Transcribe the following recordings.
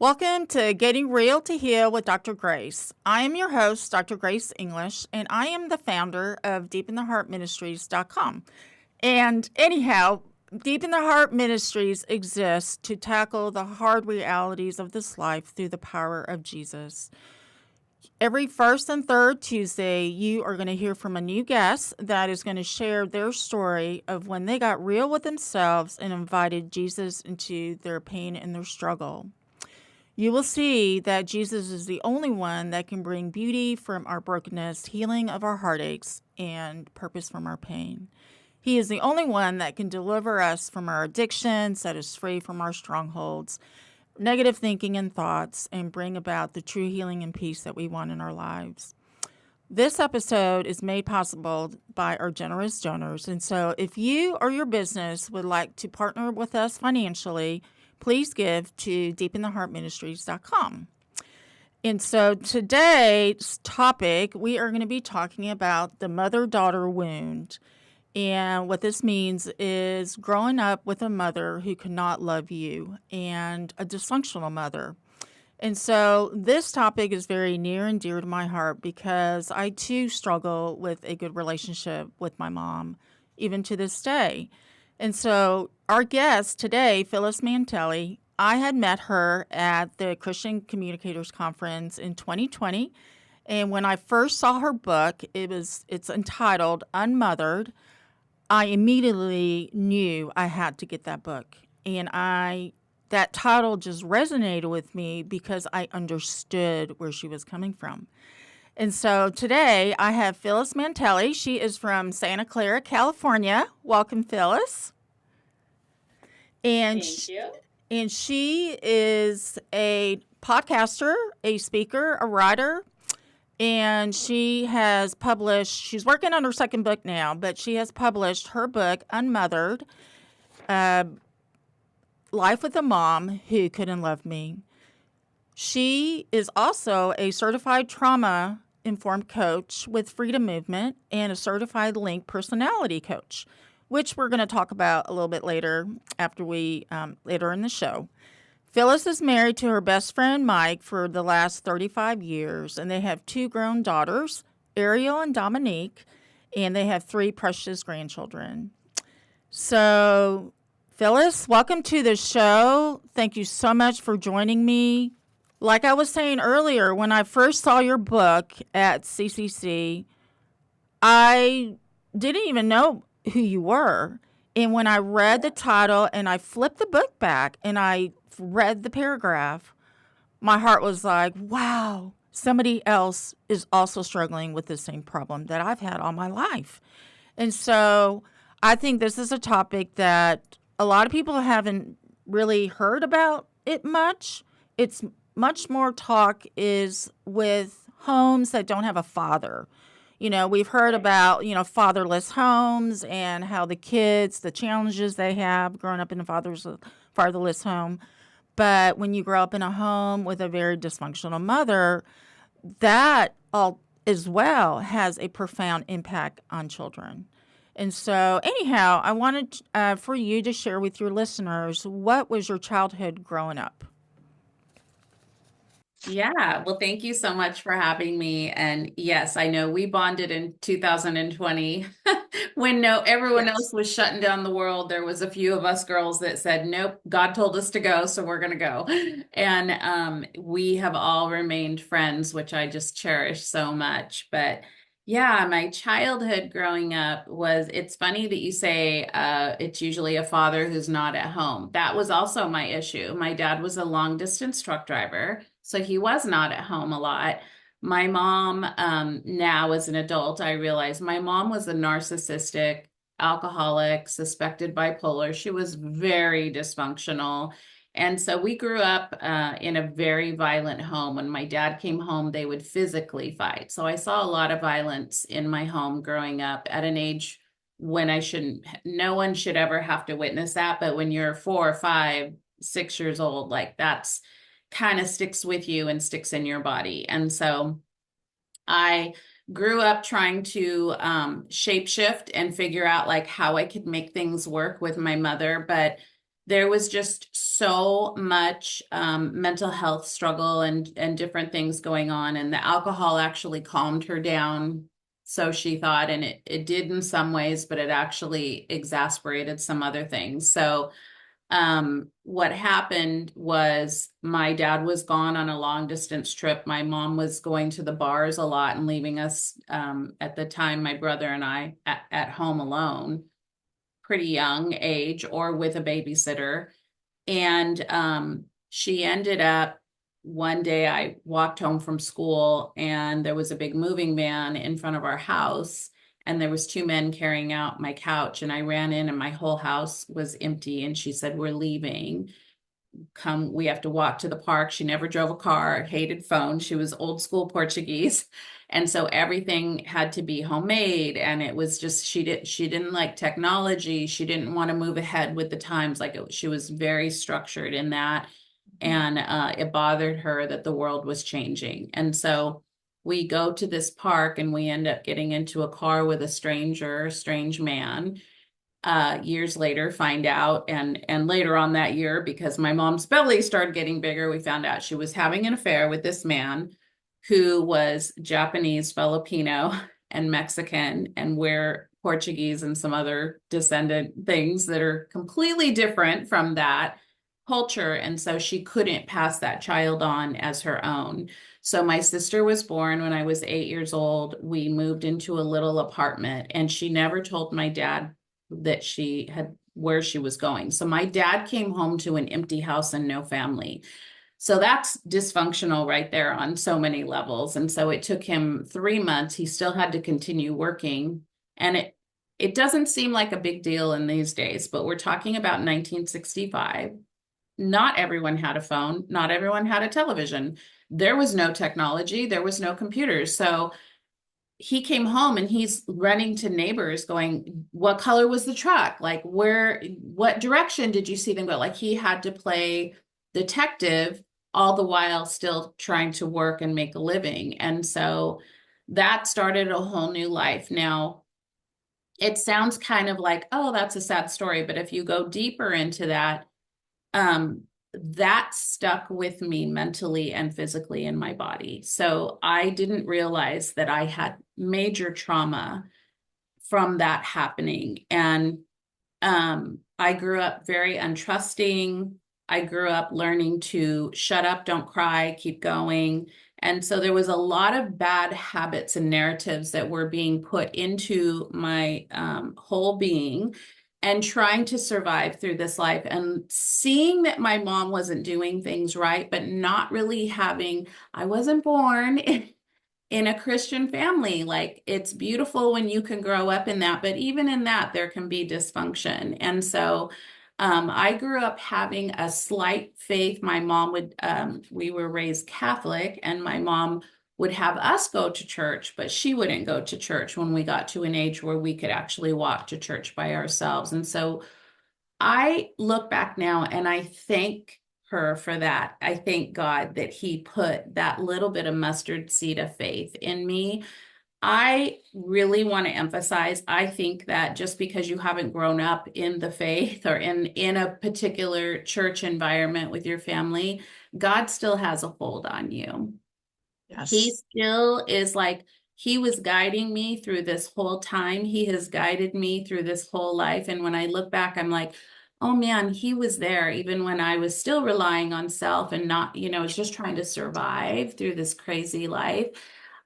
Welcome to Getting Real to Heal with Dr. Grace. I am your host, Dr. Grace English, and I am the founder of Ministries.com. And anyhow, Deep in the Heart Ministries exists to tackle the hard realities of this life through the power of Jesus. Every first and third Tuesday, you are going to hear from a new guest that is going to share their story of when they got real with themselves and invited Jesus into their pain and their struggle. You will see that Jesus is the only one that can bring beauty from our brokenness, healing of our heartaches, and purpose from our pain. He is the only one that can deliver us from our addictions, set us free from our strongholds, negative thinking and thoughts, and bring about the true healing and peace that we want in our lives. This episode is made possible by our generous donors. And so if you or your business would like to partner with us financially, please give to deepintheheartministries.com. And so today's topic, we are going to be talking about the mother-daughter wound. And what this means is growing up with a mother who could not love you and a dysfunctional mother. And so this topic is very near and dear to my heart because I too struggle with a good relationship with my mom, even to this day. And so our guest today, Phylis Mantelli, I had met her at the Christian Communicators Conference in 2020. And when I first saw her book, it's entitled Unmothered. I immediately knew I had to get that book. And that title just resonated with me because I understood where she was coming from. And so today I have Phylis Mantelli. She is from Santa Clara, California. Welcome, Phylis. Thank you. And she is a podcaster, a speaker, a writer, and she has published, she's working on her second book now, but she has published her book, Unmothered, Life with a Mom Who Couldn't Love Me. She is also a certified trauma-informed coach with Freedom Movement and a certified link personality coach, which we're going to talk about a little bit later later in the show. Phylis is married to her best friend Mike for the last 35 years, and they have two grown daughters, Ariel and Dominique, and they have three precious grandchildren. So, Phylis, welcome to the show. Thank you so much for joining me. Like I was saying earlier, when I first saw your book at CCC, I didn't even know who you were. And when I read the title and I flipped the book back and I read the paragraph, my heart was like, wow, somebody else is also struggling with the same problem that I've had all my life. And so I think this is a topic that a lot of people haven't really heard about it much. It's much more talk is with homes that don't have a father. You know, we've heard about, fatherless homes and how the kids, the challenges they have growing up in a fatherless home. But when you grow up in a home with a very dysfunctional mother, that all as well has a profound impact on children. And so anyhow, I wanted for you to share with your listeners, what was your childhood growing up? Yeah, well, thank you so much for having me. And yes, I know we bonded in 2020 when everyone else was shutting down the world. There was a few of us girls that said, nope, God told us to go, so we're going to go. And we have all remained friends, which I just cherish so much. But yeah, my childhood growing up it's funny that you say it's usually a father who's not at home. That was also my issue. My dad was a long distance truck driver, so he was not at home a lot. My mom, now as an adult, I realize my mom was a narcissistic, alcoholic, suspected bipolar. She was very dysfunctional. And so we grew up in a very violent home. When my dad came home, they would physically fight. So I saw a lot of violence in my home growing up at an age when no one should ever have to witness that. But when you're 4, 5, 6 years old, like that's kind of sticks with you and sticks in your body. And so I grew up trying to shape shift and figure out like how I could make things work with my mother. But there was just so much mental health struggle and different things going on. And the alcohol actually calmed her down. So she thought, and it did in some ways, but it actually exasperated some other things. So what happened was my dad was gone on a long distance trip. My mom was going to the bars a lot and leaving us, at the time, my brother and I at home alone, pretty young age, or with a babysitter. And she ended up, one day I walked home from school and there was a big moving van in front of our house, and there was two men carrying out my couch, and I ran in and my whole house was empty. And she said, "We're leaving. Come, we have to walk to the park." She never drove a car, hated phones. She was old school Portuguese. And so everything had to be homemade. And it was just, she didn't like technology. She didn't want to move ahead with the times. Like she was very structured in that. And it bothered her that the world was changing. And so we go to this park and we end up getting into a car with a strange man. Years later, find out, and later on that year, because my mom's belly started getting bigger, we found out she was having an affair with this man who was Japanese, Filipino, and Mexican, and we're Portuguese and some other descendant things that are completely different from that culture. And so she couldn't pass that child on as her own. So my sister was born when I was 8 years old. We moved into a little apartment, and she never told my dad that she had where she was going. So my dad came home to an empty house and no family. So that's dysfunctional right there on so many levels. And so it took him 3 months. He still had to continue working. And it doesn't seem like a big deal in these days, but we're talking about 1965. Not everyone had a phone. Not everyone had a television. There was no technology. There was no computers. So he came home and he's running to neighbors going, "What color was the truck? Like, what direction did you see them go?" Like, he had to play detective all the while still trying to work and make a living. And so that started a whole new life. Now, it sounds kind of like, oh, that's a sad story. But if you go deeper into that, that stuck with me mentally and physically in my body. So I didn't realize that I had major trauma from that happening. And I grew up very untrusting. I grew up learning to shut up, don't cry, keep going. And so there was a lot of bad habits and narratives that were being put into my whole being, and trying to survive through this life and seeing that my mom wasn't doing things right, but not really having, I wasn't born in a Christian family. Like, it's beautiful when you can grow up in that, but even in that, there can be dysfunction. And so I grew up having a slight faith. My mom would, we were raised Catholic, and my mom would have us go to church, but she wouldn't go to church when we got to an age where we could actually walk to church by ourselves. And so I look back now and I thank her for that. I thank God that he put that little bit of mustard seed of faith in me. I really want to emphasize, I think that just because you haven't grown up in the faith or in a particular church environment with your family, God still has a hold on you. He Yes. still is like, he was guiding me through this whole time. He has guided me through this whole life. And when I look back, I'm like, oh man, he was there even when I was still relying on self and not, was just trying to survive through this crazy life.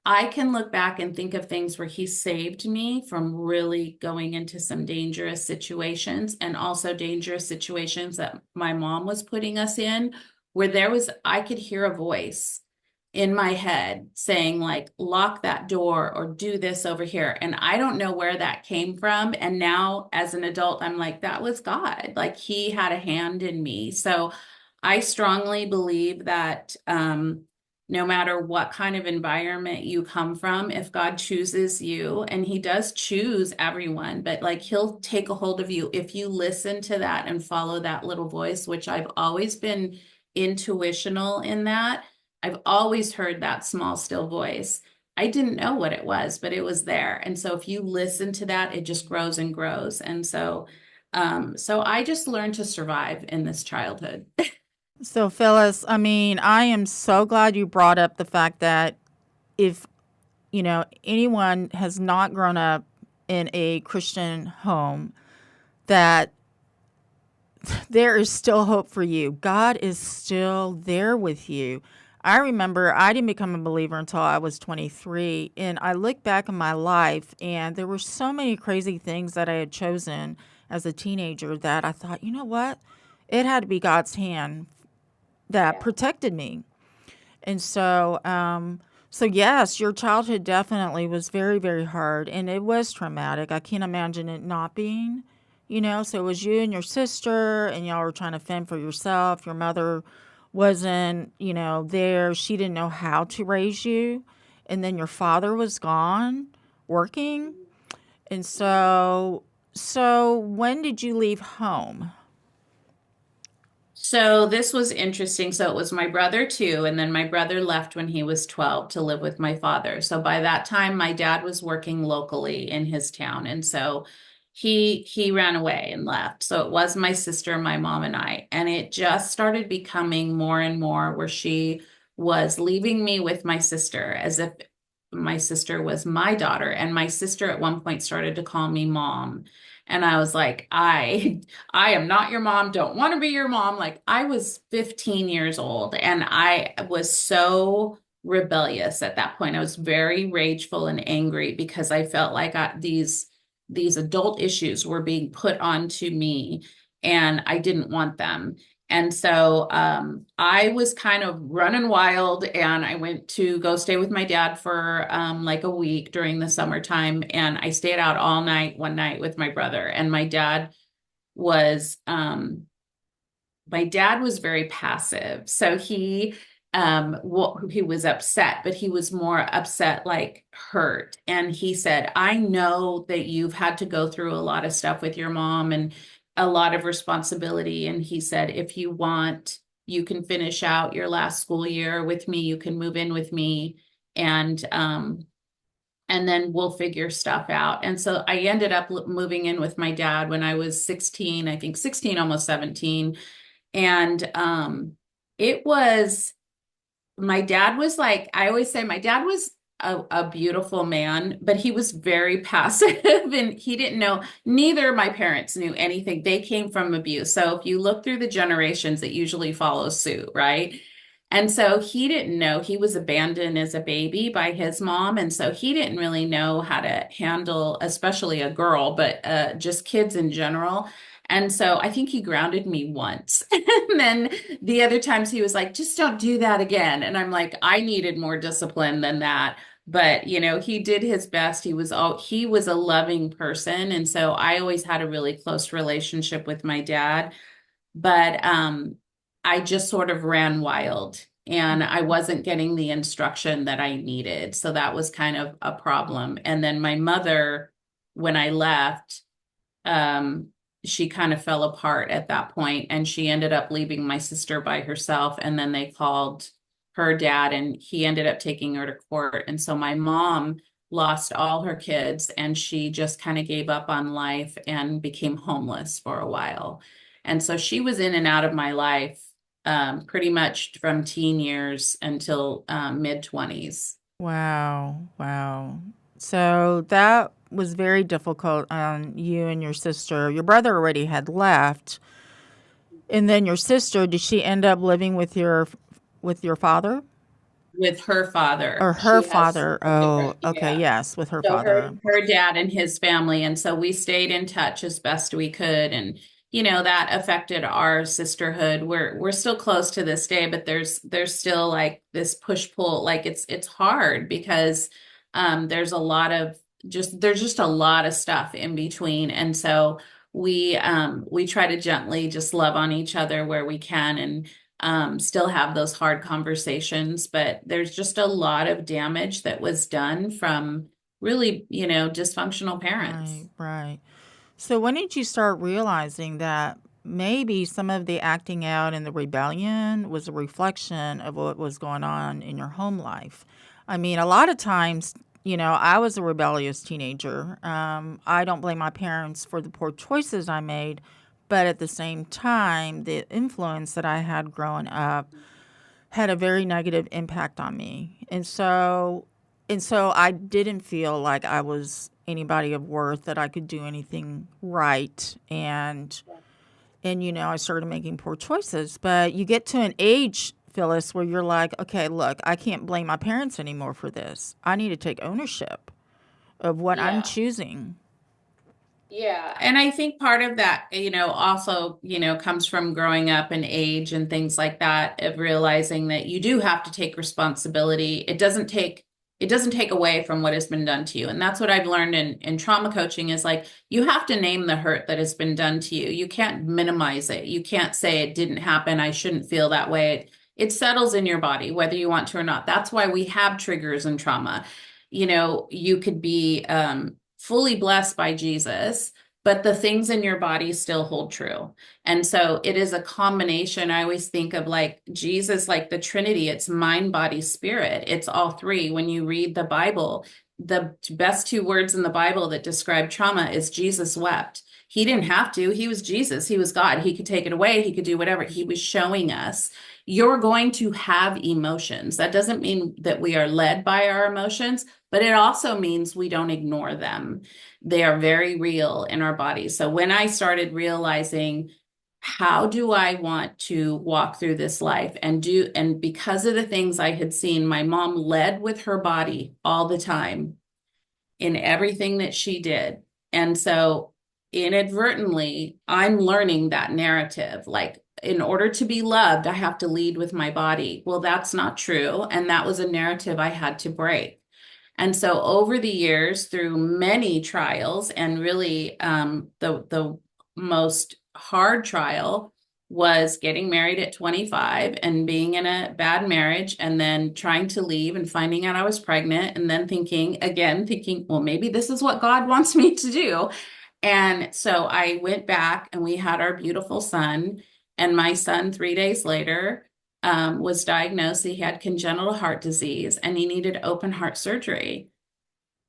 I can look back and think of things where he saved me from really going into some dangerous situations, and also dangerous situations that my mom was putting us in, where I could hear a voice in my head saying, like, lock that door or do this over here. And I don't know where that came from. And now as an adult, I'm like, that was God. Like, he had a hand in me. So I strongly believe that no matter what kind of environment you come from, if God chooses you, and he does choose everyone, but like, he'll take a hold of you if you listen to that and follow that little voice, which I've always been intuitional in that. I've always heard that small, still voice. I didn't know what it was, but it was there. And so if you listen to that, it just grows and grows. And so So I just learned to survive in this childhood. So, Phyllis, I mean, I am so glad you brought up the fact that if, anyone has not grown up in a Christian home, that there is still hope for you. God is still there with you. I remember I didn't become a believer until I was 23, and I look back on my life, and there were so many crazy things that I had chosen as a teenager that I thought, you know what? It had to be God's hand that Yeah. protected me. And so yes, your childhood definitely was very, very hard, and it was traumatic. I can't imagine it not being, So it was you and your sister, and y'all were trying to fend for yourself. Your mother wasn't, there. She didn't know how to raise you, and then your father was gone working, and so when did you leave home? So this was interesting. So it was my brother too, and then my brother left when he was 12 to live with my father. So by that time, my dad was working locally in his town, and so he ran away and left. So it was my sister, my mom, and I, and it just started becoming more and more where she was leaving me with my sister as if my sister was my daughter, and my sister at one point started to call me mom. And I was like, I am not your mom, don't want to be your mom. Like I was 15 years old and I was so rebellious at that point. I was very rageful and angry because I felt like these adult issues were being put onto me and I didn't want them. And so I was kind of running wild and I went to go stay with my dad for like a week during the summertime. And I stayed out all night one night with my brother. And was my dad was very passive. So he was upset, but he was more upset, like hurt. And he said, I know that you've had to go through a lot of stuff with your mom and a lot of responsibility. And he said, if you want, you can finish out your last school year with me. You can move in with me. And then we'll figure stuff out. And so I ended up moving in with my dad when I was 16, I think 16, almost 17. And it was my dad was like, I always say my dad was a beautiful man, but he was very passive and he didn't know, neither of my parents knew anything. They came from abuse. So if you look through the generations, it usually follows suit, right? And so he didn't know he was abandoned as a baby by his mom. And so he didn't really know how to handle, especially a girl, but just kids in general. And so I think he grounded me once. And then the other times he was like, just don't do that again. And I'm like, I needed more discipline than that. But, he did his best. He was a loving person. And so I always had a really close relationship with my dad. But I just sort of ran wild and I wasn't getting the instruction that I needed. So that was kind of a problem. And then my mother, when I left, um, she kind of fell apart at that point and she ended up leaving my sister by herself. And then they called her dad and he ended up taking her to court. And so my mom lost all her kids and she just kind of gave up on life and became homeless for a while. And so she was in and out of my life pretty much from teen years until mid 20s. Wow, wow. So that was very difficult on you and your sister. Your brother already had left, and then your sister, did she end up living with your father With her father. or her She has father? a Oh, different, okay, yeah. yes, with her So father. her dad and his family, and so we stayed in touch as best we could, and that affected our sisterhood. We're still close to this day, but there's still like this push pull. Like it's hard because there's just a lot of stuff in between, and so we try to gently just love on each other where we can, and still have those hard conversations. But there's just a lot of damage that was done from really, dysfunctional parents. Right, right. So when did you start realizing that maybe some of the acting out and the rebellion was a reflection of what was going on in your home life? I mean, a lot of times, I was a rebellious teenager. I don't blame my parents for the poor choices I made, but at the same time, the influence that I had growing up had a very negative impact on me. And so I didn't feel like I was anybody of worth, that I could do anything right. And I started making poor choices. But you get to an age, Phyllis, where you're like, okay, look, I can't blame my parents anymore for this. I need to take ownership of what I'm Yeah. choosing. Yeah. And I think part of that, also, comes from growing up and age and things like that, of realizing that you do have to take responsibility. It doesn't take away from what has been done to you. And that's what I've learned in trauma coaching, is like, you have to name the hurt that has been done to you. You can't minimize it. You can't say it didn't happen, I shouldn't feel that way. It settles in your body, whether you want to or not. That's why we have triggers in trauma. You could be fully blessed by Jesus, but the things in your body still hold true. And so it is a combination. I always think of like Jesus, like the Trinity. It's mind, body, spirit. It's all three. When you read the Bible, the best two words in the Bible that describe trauma is Jesus wept. He didn't have to. He was Jesus. He was God. He could take it away. He could do whatever. He was showing us you're going to have emotions. That doesn't mean that we are led by our emotions, but it also means we don't ignore them. They are very real in our bodies. So when I started realizing, how do I want to walk through this life and because of the things I had seen, my mom led with her body all the time in everything that she did. And so inadvertently, I'm learning that narrative. Like, in order to be loved, I have to lead with my body. Well, that's not true. And that was a narrative I had to break. And so over the years, through many trials, and really the most hard trial was getting married at 25 and being in a bad marriage, and then trying to leave and finding out I was pregnant, and then thinking, well, maybe this is what God wants me to do. And so I went back and we had our beautiful son. And my son, 3 days later, was diagnosed. He had congenital heart disease and he needed open heart surgery.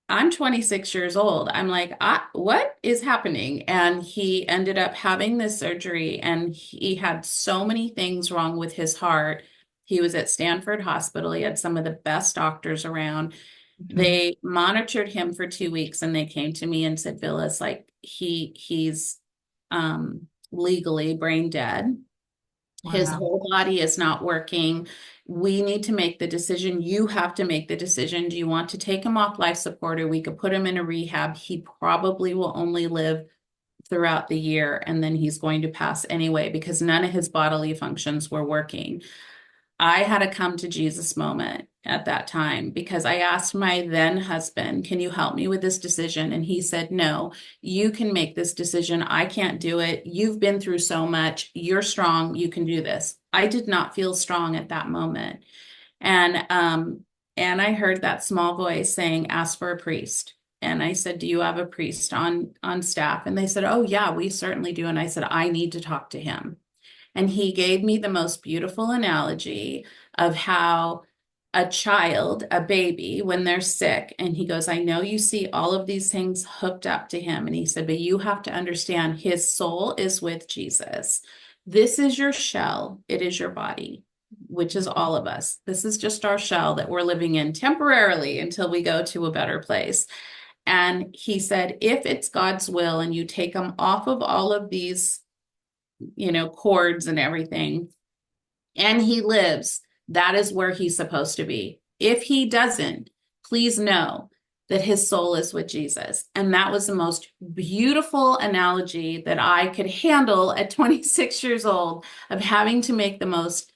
I'm 26 years old. I'm like, what is happening? And he ended up having this surgery, and he had so many things wrong with his heart. He was at Stanford Hospital. He had some of the best doctors around. They monitored him for 2 weeks, and they came to me and said, Phyllis, like, he's legally brain dead. His Wow. whole body is not working. We need to make the decision. You have to make the decision. Do you want to take him off life support, or we could put him in a rehab? He probably will only live throughout the year, and then he's going to pass anyway, because none of his bodily functions were working. I had a come to Jesus moment at that time, because I asked my then husband, can you help me with this decision? And he said, no, you can make this decision. I can't do it. You've been through so much. You're strong. You can do this. I did not feel strong at that moment. And I heard that small voice saying, ask for a priest. And I said, do you have a priest on staff? And they said, oh yeah, we certainly do. And I said, I need to talk to him. And he gave me the most beautiful analogy of how a child, a baby, when they're sick, and he goes, I know you see all of these things hooked up to him. And he said, but you have to understand, his soul is with Jesus. This is your shell. It is your body, which is all of us. This is just our shell that we're living in temporarily until we go to a better place. And he said, if it's God's will and you take him off of all of these cords and everything, and he lives, that is where he's supposed to be. If he doesn't, please know that his soul is with Jesus. And that was the most beautiful analogy that I could handle at 26 years old, of having to make the most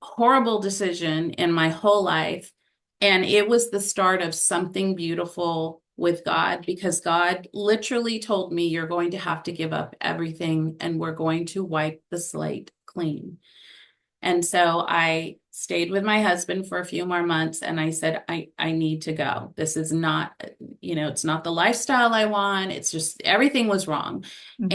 horrible decision in my whole life. And it was the start of something beautiful with God, because God literally told me, you're going to have to give up everything and we're going to wipe the slate clean. And so I stayed with my husband for a few more months, and I said, I need to go. This is not, it's not the lifestyle I want. It's just, everything was wrong. Mhm.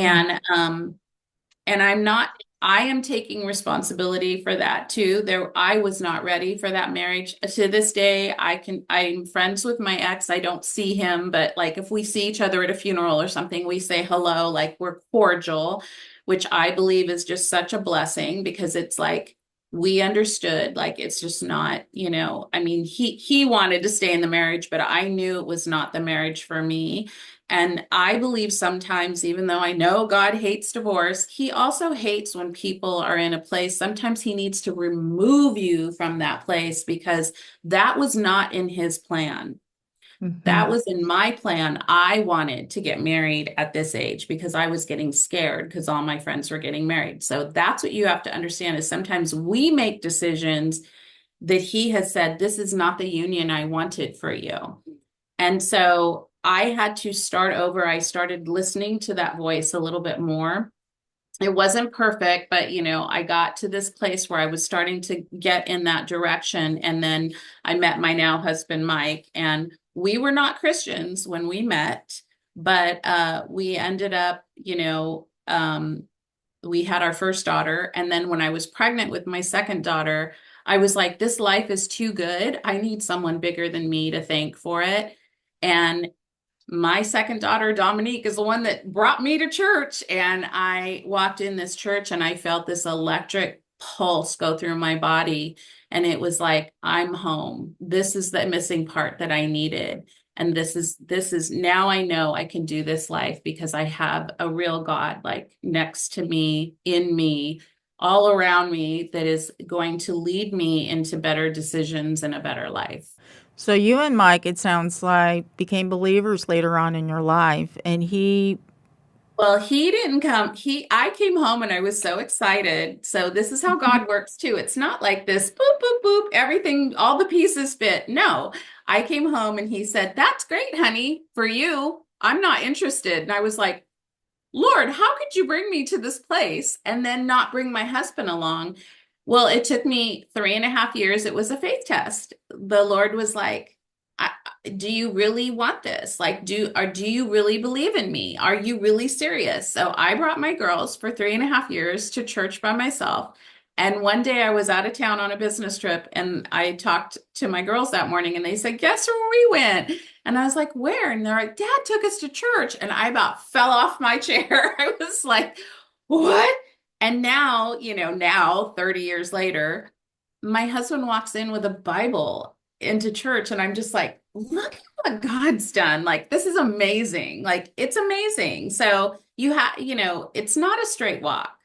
And I'm not, I am taking responsibility for that too. I was not ready for that marriage. To this day, I'm friends with my ex. I don't see him, but like if we see each other at a funeral or something, we say hello, like we're cordial, which I believe is just such a blessing because it's like we understood, like it's just not, I mean, he wanted to stay in the marriage, but I knew it was not the marriage for me. And I believe sometimes, even though I know God hates divorce, he also hates when people are in a place. Sometimes he needs to remove you from that place because that was not in his plan. Hmm. That was in my plan. I wanted to get married at this age because I was getting scared because all my friends were getting married. So that's what you have to understand is sometimes we make decisions that he has said, this is not the union I wanted for you. And so I had to start over. I started listening to that voice a little bit more. It wasn't perfect, but I got to this place where I was starting to get in that direction. And then I met my now husband, Mike, and we were not Christians when we met, but we ended up, we had our first daughter. And then when I was pregnant with my second daughter, I was like, this life is too good. I need someone bigger than me to thank for it. And my second daughter, Dominique, is the one that brought me to church. And I walked in this church and I felt this electric pulse go through my body. And it was like, I'm home. This is the missing part that I needed. And this is now I know I can do this life because I have a real God like next to me, in me, all around me that is going to lead me into better decisions and a better life. So you and Mike, it sounds like, became believers later on in your life, and he. Well, he didn't come. I came home and I was so excited. So this is how God works too. It's not like this boop, boop, boop, everything, all the pieces fit. No, I came home and he said, that's great, honey, for you. I'm not interested. And I was like, Lord, how could you bring me to this place and then not bring my husband along? Well, it took me 3.5 years. It was a faith test. The Lord was like, do you really want this? Like, do you really believe in me? Are you really serious? So I brought my girls for 3.5 years to church by myself. And one day I was out of town on a business trip and I talked to my girls that morning and they said, guess where we went? And I was like, where? And they're like, Dad took us to church. And I about fell off my chair. I was like, what? And now, now 30 years later, my husband walks in with a Bible into church and I'm just like, look at what God's done. Like, this is amazing. Like, it's amazing. So it's not a straight walk.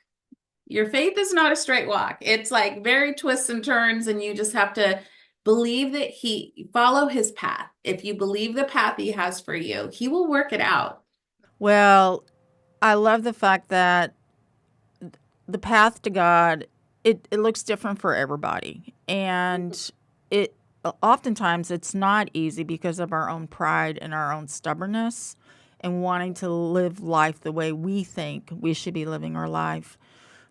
Your faith is not a straight walk. It's like very twists and turns, and you just have to believe that he follow his path. If you believe the path he has for you, he will work it out. Well, I love the fact that the path to God, it looks different for everybody. And it oftentimes it's not easy because of our own pride and our own stubbornness and wanting to live life the way we think we should be living our life.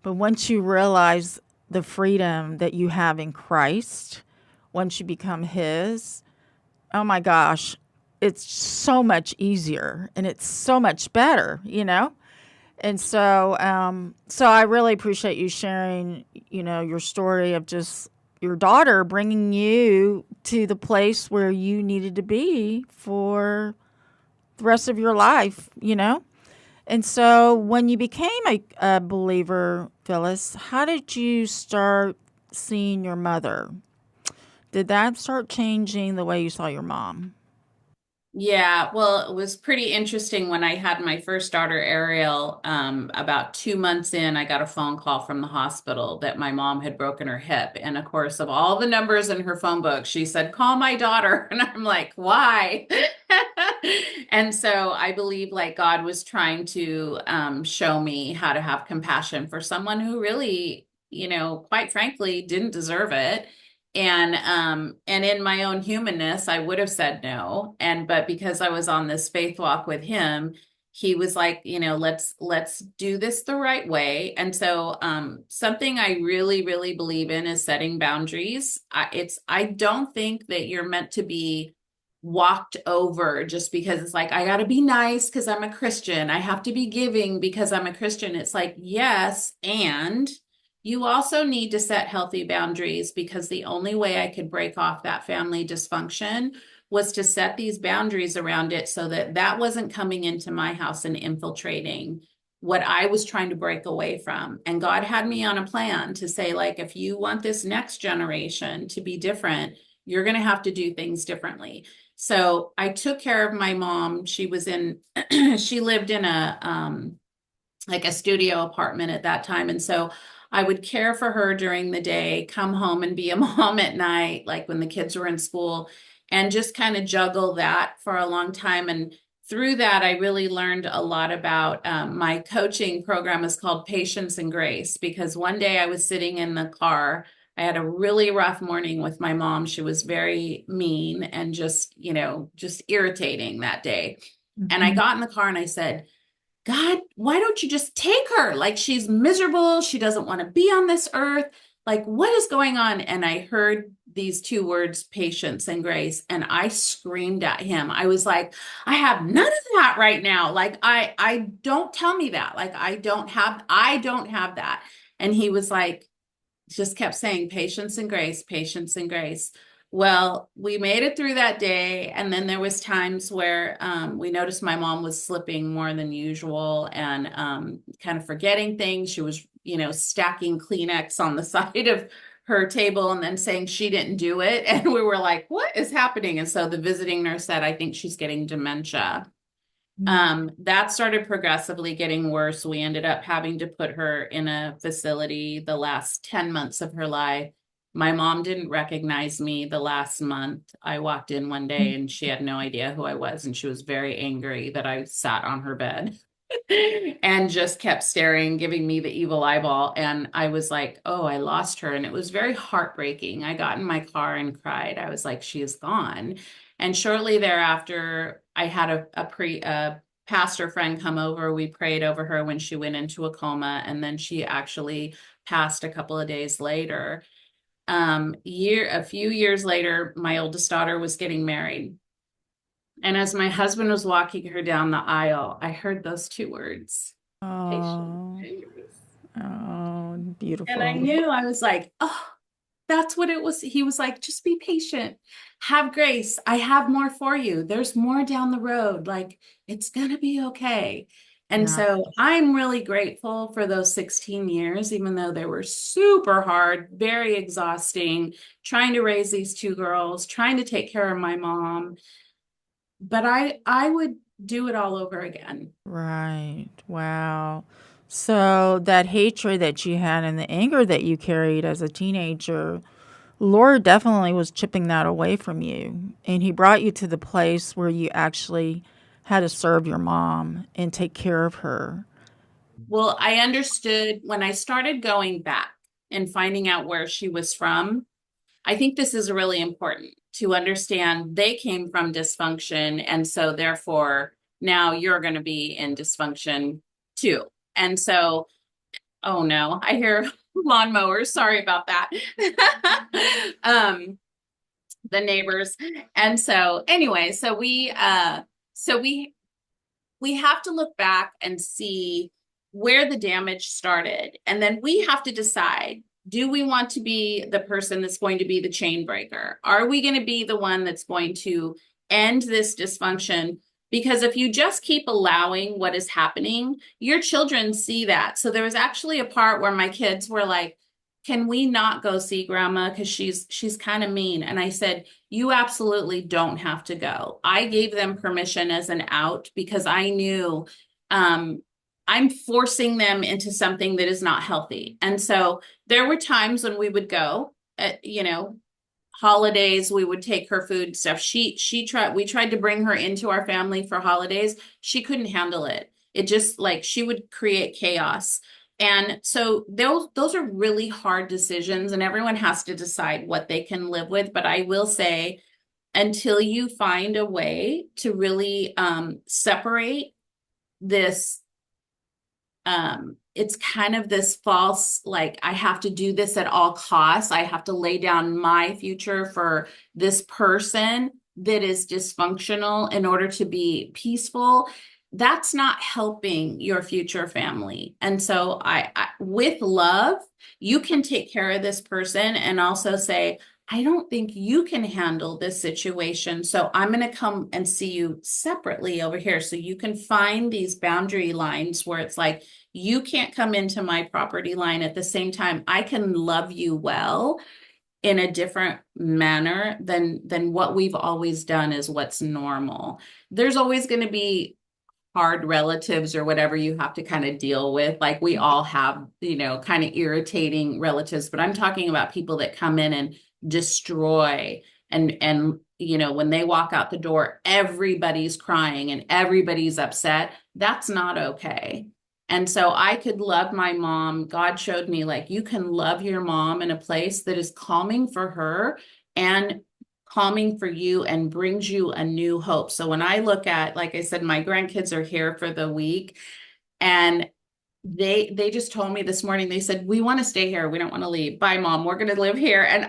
But once you realize the freedom that you have in Christ, once you become his, oh my gosh, it's so much easier and it's so much better. And so I really appreciate you sharing, your story of just your daughter bringing you to the place where you needed to be for the rest of your life. And so when you became a believer, Phyllis, how did you start seeing your mother? Did that start changing the way you saw your mom? Yeah, well, it was pretty interesting when I had my first daughter, Ariel. About 2 months in, I got a phone call from the hospital that my mom had broken her hip. And of course, of all the numbers in her phone book, she said, call my daughter. And I'm like, why? And so I believe like God was trying to show me how to have compassion for someone who really, quite frankly, didn't deserve it. And in my own humanness, I would have said no. But because I was on this faith walk with him, he was like, let's do this the right way. And so something I really, really believe in is setting boundaries. I don't think that you're meant to be walked over just because it's like, I got to be nice because I'm a Christian. I have to be giving because I'm a Christian. It's like, yes. And you also need to set healthy boundaries, because the only way I could break off that family dysfunction was to set these boundaries around it so that that wasn't coming into my house and infiltrating what I was trying to break away from. And God had me on a plan to say, like, if you want this next generation to be different, you're going to have to do things differently. So I took care of my mom. She was in, she lived in like a studio apartment at that time. And so I would care for her during the day, come home and be a mom at night, like when the kids were in school, and just kind of juggle that for a long time. And through that, I really learned a lot about my coaching program is called Patience and Grace, because one day I was sitting in the car. I had a really rough morning with my mom. She was very mean and just, just irritating that day. And I Mhm. got in the car and I said, God, why don't you just take her? Like, she's miserable. She doesn't want to be on this earth. Like, what is going on? And I heard these two words, patience and grace, and I screamed at him. I was like, I have none of that right now. Like, I don't, tell me that. Like, I don't have that. And he was like, just kept saying patience and grace, patience and grace. Well, we made it through that day, and then there was times where we noticed my mom was slipping more than usual and kind of forgetting things. She was, stacking Kleenex on the side of her table and then saying she didn't do it. And we were like, what is happening? And so the visiting nurse said, I think she's getting dementia. That started progressively getting worse. We ended up having to put her in a facility the last 10 months of her life. My mom didn't recognize me the last month. I walked in one day and she had no idea who I was, and she was very angry that I sat on her bed and just kept staring, giving me the evil eyeball. And I was like, oh, I lost her. And it was very heartbreaking. I got in my car and cried. I was like, she is gone. And shortly thereafter, I had a pastor friend come over. We prayed over her when she went into a coma, and then she actually passed a couple of days later. A few years later, my oldest daughter was getting married. And as my husband was walking her down the aisle, I heard those two words, patience Oh, and grace. oh, And I beautiful. knew, I was like, oh, that's what it was. He was like, just be patient, have grace. I have more for you. There's more down the road. Like, it's going to be okay. And Yeah. so I'm really grateful for those 16 years, even though they were super hard, very exhausting, trying to raise these two girls, trying to take care of my mom. But I would do it all over again. Right. Wow. So that hatred that you had and the anger that you carried as a teenager, Lord definitely was chipping that away from you. And he brought you to the place where you actually had to serve your mom and take care of her. Well, I understood when I started going back and finding out where she was from. I think this is really important to understand. They came from dysfunction. And so, therefore, now you're going to be in dysfunction too. And so, oh no, I hear lawnmowers. Sorry about that. um, the neighbors. And so, anyway, so we have to look back and see where the damage started. And then we have to decide, do we want to be the person that's going to be the chain breaker? Are we going to be the one that's going to end this dysfunction? Because if you just keep allowing what is happening, your children see that. So there was actually a part where my kids were like, can we not go see grandma because she's kind of mean? And I said, you absolutely don't have to go. I gave them permission as an out because I knew um, I'm forcing them into something that is not healthy. And so there were times when we would go at, holidays, we would take her food stuff. We tried to bring her into our family for holidays. She couldn't handle it. It just, like, she would create chaos. And so those are really hard decisions, and everyone has to decide what they can live with. But I will say, until you find a way to really separate this, it's kind of this false, like, I have to do this at all costs. I have to lay down my future for this person. that is dysfunctional in order to be peaceful, that's not helping your future family. And so with love, you can take care of this person and also say, I don't think you can handle this situation. So I'm going to come and see you separately over here. So you can find these boundary lines where it's like, you can't come into my property line at the same time. I can love you well in a different manner than what we've always done is what's normal. There's always going to be hard relatives or whatever you have to kind of deal with. Like we all have, kind of irritating relatives, but I'm talking about people that come in and destroy and when they walk out the door, everybody's crying and everybody's upset. That's not okay. And so I could love my mom. God showed me like you can love your mom in a place that is calming for her and calming for you and brings you a new hope. So when I look at, like I said, my grandkids are here for the week, and they just told me this morning, they said, we want to stay here. We don't want to leave. Bye, Mom. We're going to live here. And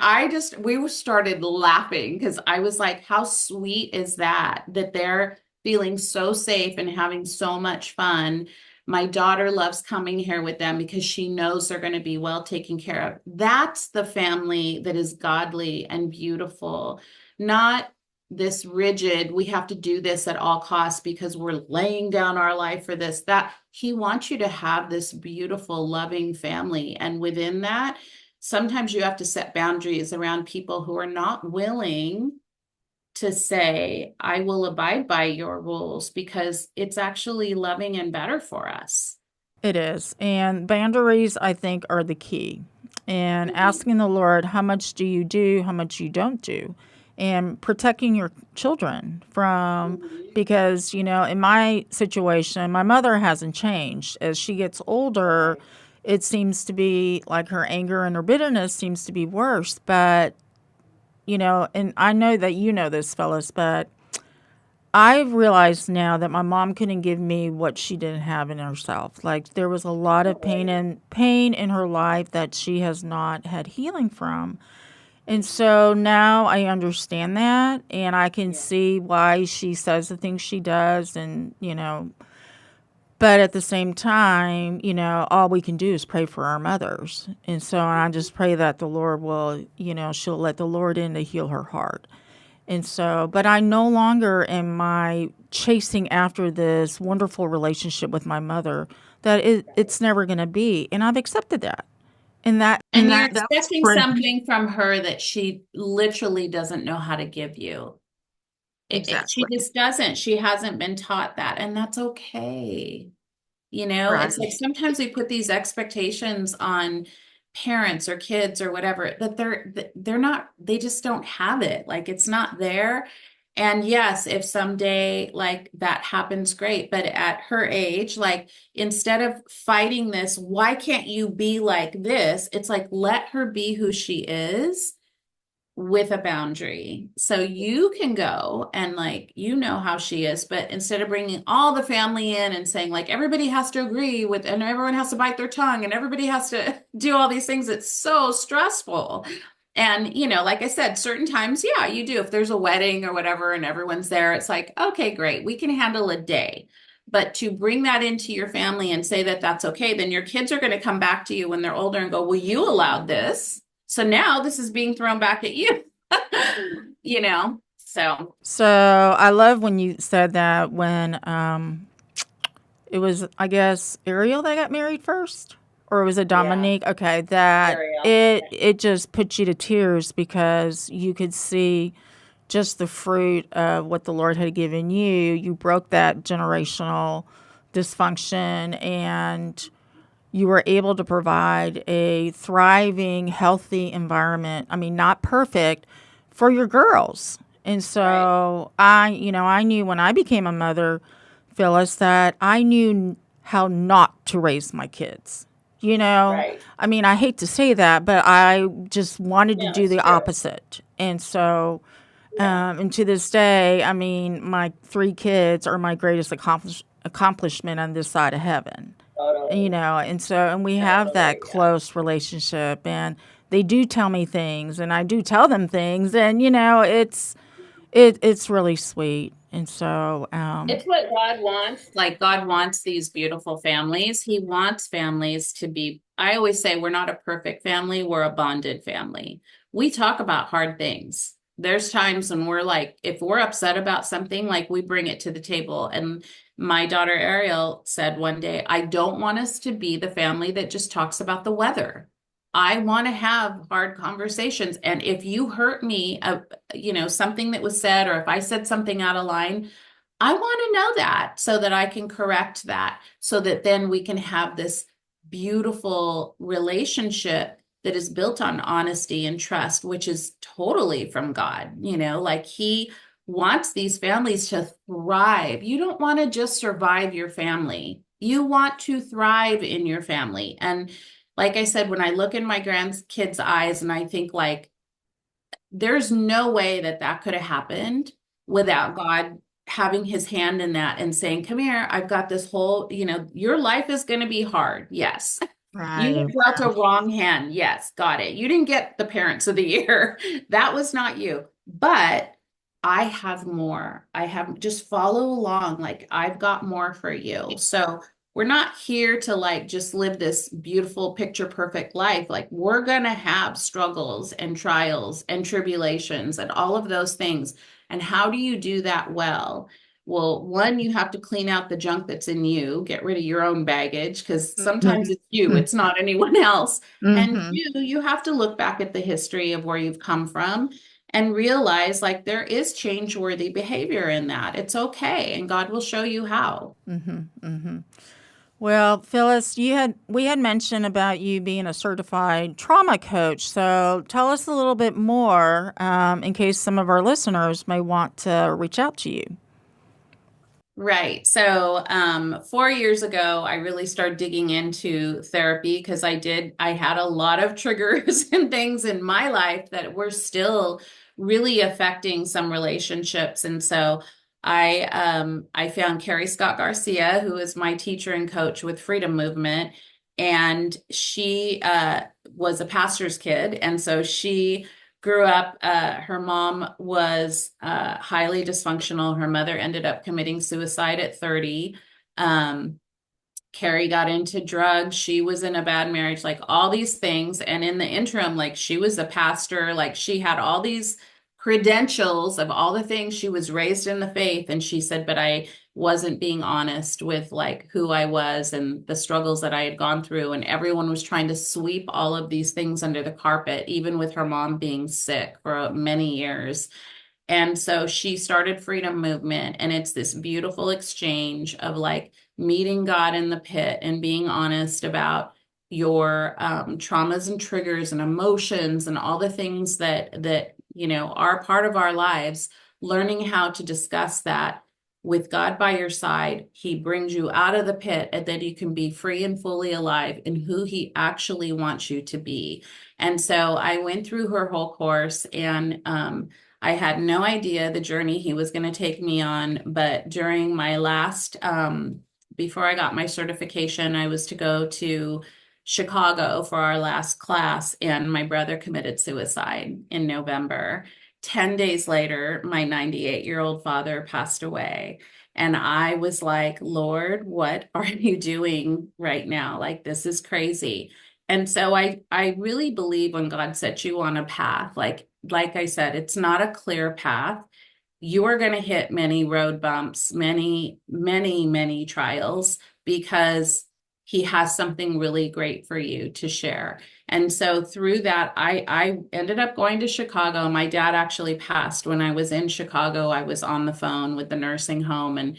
we started laughing because I was like, how sweet is that they're feeling so safe and having so much fun. My daughter loves coming here with them because she knows they're going to be well taken care of. That's the family that is godly and beautiful, not this rigid, we have to do this at all costs because we're laying down our life for this. That he wants you to have this beautiful, loving family. And within that, sometimes you have to set boundaries around people who are not willing to say, I will abide by your rules because it's actually loving and better for us. It is. And boundaries, I think, are the key. And asking the Lord, how much do you do, how much you don't do? And protecting your children from, because, in my situation, my mother hasn't changed. As she gets older, it seems to be like her anger and her bitterness seems to be worse. But, and I know that you know this, Phylis, but I've realized now that my mom couldn't give me what she didn't have in herself. Like there was a lot of pain in her life that she has not had healing from. And so now I understand that, and I can see why she says the things she does, and but at the same time, all we can do is pray for our mothers. And so I just pray that the Lord will, she'll let the Lord in to heal her heart. And so, but I no longer am I chasing after this wonderful relationship with my mother that it's never going to be. And I've accepted that. And you're That was expecting for something from her that she literally doesn't know how to give you. She exactly just doesn't. She hasn't been taught that, and that's okay. right. It's like sometimes we put these expectations on parents or kids or whatever that they're not, they just don't have it. Like it's not there. And yes, if someday like that happens, great. But at her age, like instead of fighting this, why can't you be like this? It's like, let her be who she is with a boundary. So you can go and like, how she is, but instead of bringing all the family in and saying like, everybody has to agree with, and everyone has to bite their tongue and everybody has to do all these things, it's so stressful. And, like I said, certain times, yeah, you do. If there's a wedding or whatever and everyone's there, it's like, okay, great, we can handle a day. But to bring that into your family and say that that's okay, then your kids are going to come back to you when they're older and go, well, you allowed this. So now this is being thrown back at you, so. So I love when you said that when it was, I guess, Ariel that got married first, or was it Dominique? Yeah. Okay, that Ariel. it just put you to tears because you could see just the fruit of what the Lord had given you. You broke that generational dysfunction, and you were able to provide a thriving, healthy environment. I mean, not perfect for your girls. And so I knew when I became a mother, Phyllis, that I knew how not to raise my kids. Right. I mean, I hate to say that, but I just wanted to No, do it's the true. opposite. And so, and to this day, I mean, my 3 kids are my greatest accomplishment on this side of heaven. Totally. And so, and we have that close relationship, and they do tell me things, and I do tell them things, and It's really sweet. And so, It's what God wants. Like God wants these beautiful families. He wants families to be, I always say we're not a perfect family, we're a bonded family. We talk about hard things. There's times when we're like, if we're upset about something, like we bring it to the table. And my daughter Ariel said one day, I don't want us to be the family that just talks about the weather. I want to have hard conversations. And if you hurt me, something that was said, or if I said something out of line, I want to know that so that I can correct that, so that then we can have this beautiful relationship that is built on honesty and trust, which is totally from God. Like He wants these families to thrive. You don't want to just survive your family. You want to thrive in your family. And like I said, when I look in my grandkids' eyes and I think like, there's no way that that could have happened without God having his hand in that and saying, come here, I've got this whole, your life is going to be hard. Yes. You right. were dealt a wrong hand. Yes, got it. You didn't get the parents of the year. That was not you. But I have more. I have just follow along. Like I've got more for you. So we're not here to like just live this beautiful picture perfect life. Like we're going to have struggles and trials and tribulations and all of those things. And how do you do that well? Well, one, you have to clean out the junk that's in you, get rid of your own baggage, because sometimes it's you, it's not anyone else. And Mm-hmm. two, you have to look back at the history of where you've come from and realize like there is change-worthy behavior in that. It's okay, and God will show you how. Mm-hmm. Mm-hmm. Well, Phyllis, we had mentioned about you being a certified trauma coach. So tell us a little bit more in case some of our listeners may want to reach out to you. Right. So, 4 years ago, I really started digging into therapy because I had a lot of triggers and things in my life that were still really affecting some relationships. And so I found Carrie Scott Garcia, who is my teacher and coach with Freedom Movement. And she, was a pastor's kid. And so she grew up, her mom was highly dysfunctional. Her mother ended up committing suicide at 30. Um, Carrie got into drugs. She was in a bad marriage, like all these things. And in the interim, like she was a pastor, like she had all these credentials of all the things. She was raised in the faith. And she said, but I wasn't being honest with like who I was and the struggles that I had gone through. And everyone was trying to sweep all of these things under the carpet, even with her mom being sick for many years. And so she started Freedom Movement, and it's this beautiful exchange of like meeting God in the pit and being honest about your traumas and triggers and emotions and all the things that are part of our lives. Learning how to discuss that with God by your side, He brings you out of the pit, and that you can be free and fully alive in who He actually wants you to be. And so I went through her whole course, and I had no idea the journey he was going to take me on, but during my last, before I got my certification, I was to go to Chicago for our last class, and my brother committed suicide in November. 10 days later, my 98-year-old father passed away. And I was like, Lord, what are you doing right now? Like, this is crazy. And so I really believe when God sets you on a path, like I said, it's not a clear path. You are going to hit many road bumps, many, many, many trials because He has something really great for you to share. And so through that, I ended up going to Chicago. My dad actually passed when I was in Chicago. I was on the phone with the nursing home,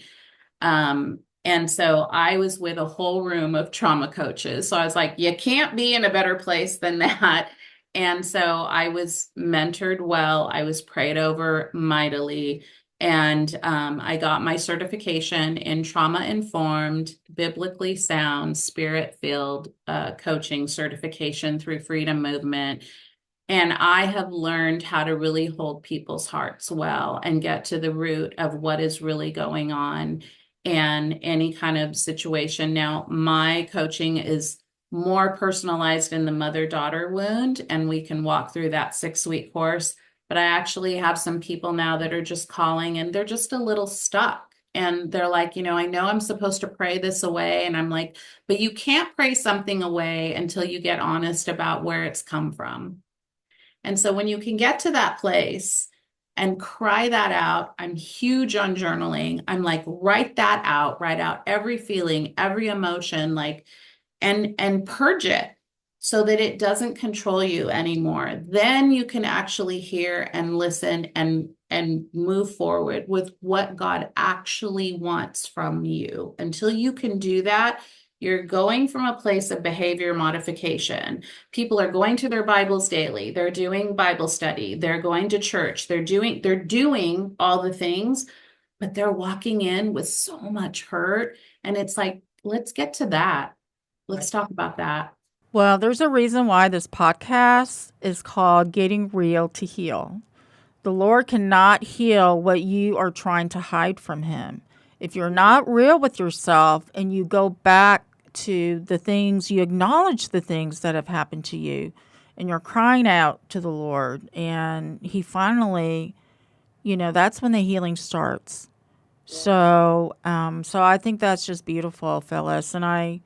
and so I was with a whole room of trauma coaches. So I was like, you can't be in a better place than that. And so I was mentored well. I was prayed over mightily. And I got my certification in trauma informed, biblically sound, spirit filled coaching certification through Freedom Movement. And I have learned how to really hold people's hearts well and get to the root of what is really going on and any kind of situation. Now, my coaching is more personalized in the mother-daughter wound, and we can walk through that 6-week course. But I actually have some people now that are just calling and they're just a little stuck. And they're like, I know I'm supposed to pray this away. And I'm like, but you can't pray something away until you get honest about where it's come from. And so when you can get to that place and cry that out, I'm huge on journaling. I'm like, write that out, write out every feeling, every emotion, like, and purge it so that it doesn't control you anymore. Then you can actually hear and listen and move forward with what God actually wants from you. Until you can do that, you're going from a place of behavior modification. People are going to their Bibles daily. They're doing Bible study. They're going to church. They're doing all the things, but they're walking in with so much hurt. And it's like, let's get to that. Let's talk about that. Well, there's a reason why this podcast is called Getting Real to Heal. The Lord cannot heal what you are trying to hide from Him. If you're not real with yourself and you go back to the things, you acknowledge the things that have happened to you, and you're crying out to the Lord, and He finally, that's when the healing starts. So I think that's just beautiful, Phyllis, and I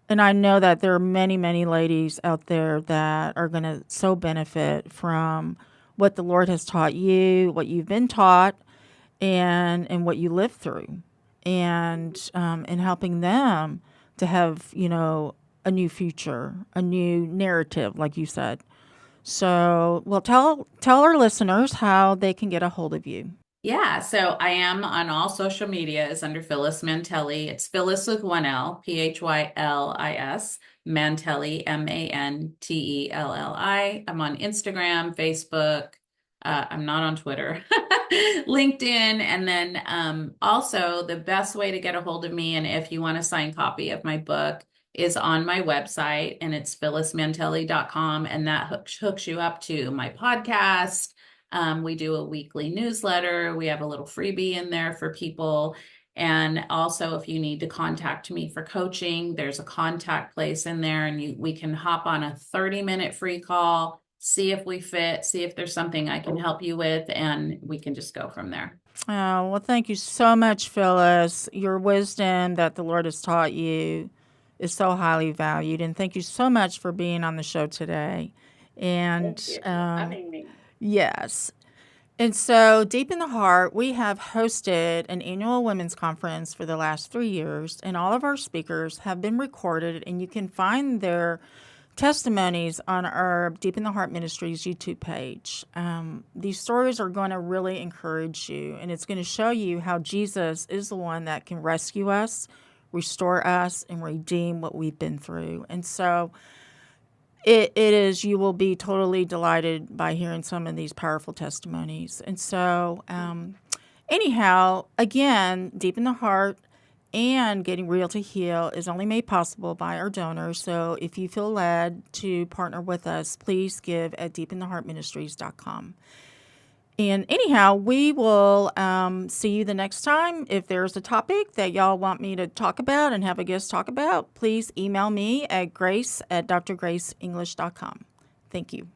know that there are many, many ladies out there that are going to so benefit from what the Lord has taught you, what you've been taught, and what you lived through, and helping them to have, a new future, a new narrative, like you said. So, well, tell our listeners how they can get a hold of you. Yeah, so I am on all social medias under Phylis Mantelli. It's Phyllis with one L, Phylis, Mantelli, Mantelli. I'm on Instagram, Facebook. I'm not on Twitter, LinkedIn. And then also the best way to get a hold of me, and if you want a signed copy of my book, is on my website, and it's phylismantelli.com. And that hooks you up to my podcast. We do a weekly newsletter. We have a little freebie in there for people. And also, if you need to contact me for coaching, there's a contact place in there, and we can hop on a 30-minute free call, see if we fit, see if there's something I can help you with, and we can just go from there. Oh, well, thank you so much, Phyllis. Your wisdom that the Lord has taught you is so highly valued. And thank you so much for being on the show today. And Thank you for having me. yes. And so, Deep in the Heart, we have hosted an annual women's conference for the last 3 years, and all of our speakers have been recorded, and you can find their testimonies on our Deep in the Heart Ministries YouTube page. These stories are going to really encourage you, and it's going to show you how Jesus is the one that can rescue us, restore us, and redeem what we've been through. And so, you will be totally delighted by hearing some of these powerful testimonies. And so, anyhow, again, Deep in the Heart and Getting Real to Heal is only made possible by our donors. So if you feel led to partner with us, please give at deepintheheartministries.com. And anyhow, we will see you the next time. If there's a topic that y'all want me to talk about and have a guest talk about, please email me at grace@drgraceenglish.com. Thank you.